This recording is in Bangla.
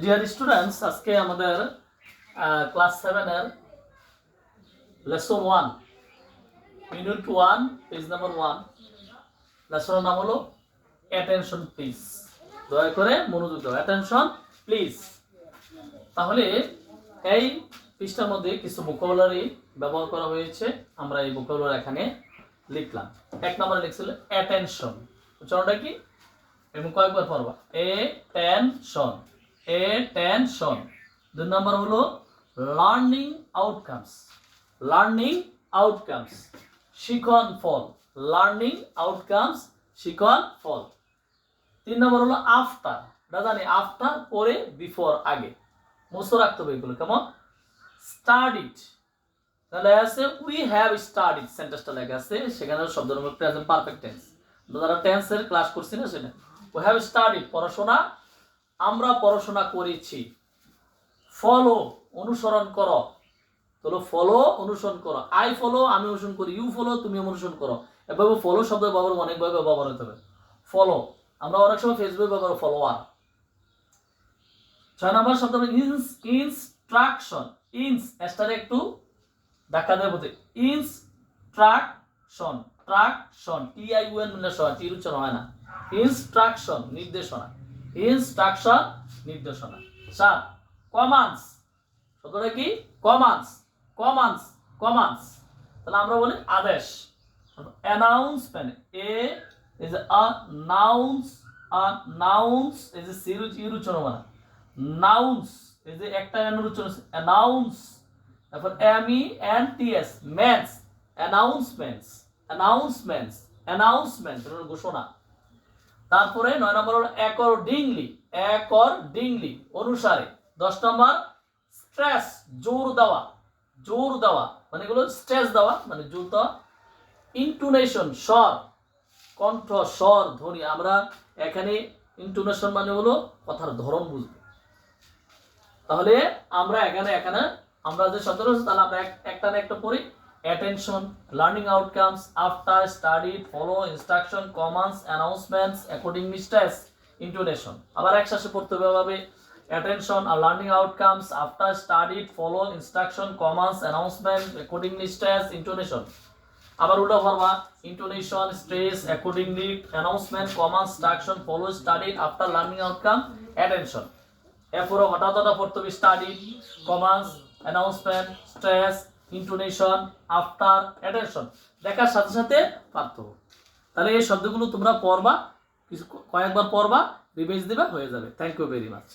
ডিয়ার স্টুডেন্টস, আজকে আমাদের ক্লাস 7 এর লেসন 1 ইউনিট 1 পেজ নাম্বার 1 লেসনের নাম হলো অ্যাটেনশন প্লিজ। দয়া করে মনোযোগ দাও, অ্যাটেনশন প্লিজ। তাহলে এই পৃষ্ঠার মধ্যে কিছু ভোকাবুলারি ব্যবহার করা হয়েছে, আমরা এই ভোকাবুলারি এখানে লিখলাম। এক নম্বরে লিখছিল অ্যাটেনশন, উচ্চারণটা কি এবং কয়েকবার পড়বা, অ্যাটেনশন অ্যাটেনশন। দুই নম্বর হলো লার্নিং আউটকামস, লার্নিং আউটকামস, শিখন ফল, লার্নিং আউটকামস, শিখন ফল। তিন নম্বর হলো আফটার, এটা জানি আফটার পরে, বিফোর আগে, মুখস্থ রাখতে হবে এগুলো। কেমন? স্টাডিড, তাহলে আছে উই হ্যাভ স্টাডিড, সেন্টেন্সটা লেখা আছে সেখানে শব্দের মধ্যে প্রেজেন্ট পারফেক্ট টেন্স, যারা টেন্সের ক্লাস করছি না সেটা। উই হ্যাভ স্টাডিড, পড়াশোনা, আমরা পড়াশোনা করেছি। ফলো, অনুসরণ করো, তাহলে ফলো অনুসরণ করো। আই ফলো, আমি অনুসরণ করি। ইউ ফলো, তুমি অনুসরণ করো। এভাবে ফলো শব্দের ব্যবহার অনেকভাবে ব্যবহার হতে হবে। ফলো, আমরা অনেক সময় ফেসবুক ব্যবহার ফলোয়ার। 6 নম্বর শব্দ ইনস্ট্রাকশন, ইনস এস্টারে একটু ধাক্কা দেব, ইনস্ট্রাকশন, ট্রাকশন, TIUN মিলে সহ টির উচ্চারণ হয় না। ইনস্ট্রাকশন, নির্দেশনা, ইনস্ট্রাকশন, নির্দেশনা। 7 কমান্ডস, শব্দটা কি? কমান্ডস, কমান্ডস, কমান্ডস, তাহলে আমরা বলি আদেশ। Announcement, A is a nouns, a nouns is a series ইর উচ্চারণ মানে নাউন্স, এই যে একটা এর উচ্চারণ অ্যানাউন্স, তারপর MENTS, মেন্স, অ্যানাউন্সমেন্টস, অ্যানাউন্সমেন্টস, অ্যানাউন্সমেন্ট ঘোষণা। তারপরে 9 নম্বর হলো অ্যাকর্ডিংলি, অ্যাকর্ডিংলি অনুসারে। 10 নম্বর স্ট্রেস, জোর দেওয়া, জোর দেওয়া মানে এগুলো স্ট্রেস দেওয়া মানে জোর দেওয়া। ইন্টোনেশন, স্বর, কণ্ঠ, স্বর, ধ্বনি। আমরা এখানে ইন্টোনেশন মানে হলো কথার ধরন বুঝবো। তাহলে আমরা এখানে আমরা যে শব্দ রয়েছে তাহলে আমরা একটা না একটা পড়ি। Attention, learning outcomes, after, studied, follow, instruction, commands, announcements, accordingly, stress, intonation. আবার একসাথে পড়তে হবে attention are learning outcomes, after, studied, follow, instruction, commands, announcement, accordingly, stress, intonation. আবার উল্টা পড়বা intonation, stress, accordingly, announcement, commands, instruction, follow, studied, after, learning outcome, attention. এরপরে হঠাৎ পড়তে হবে study, commands, announcement, stress, intonation, after, attention. দেখার সাথে সাথে পারতো। তাহলে এই শব্দগুলো তোমরা পড়বা, কিছু কয়েকবার পড়বা, রিভাইজ দিবা, হয়ে যাবে। Thank you very much.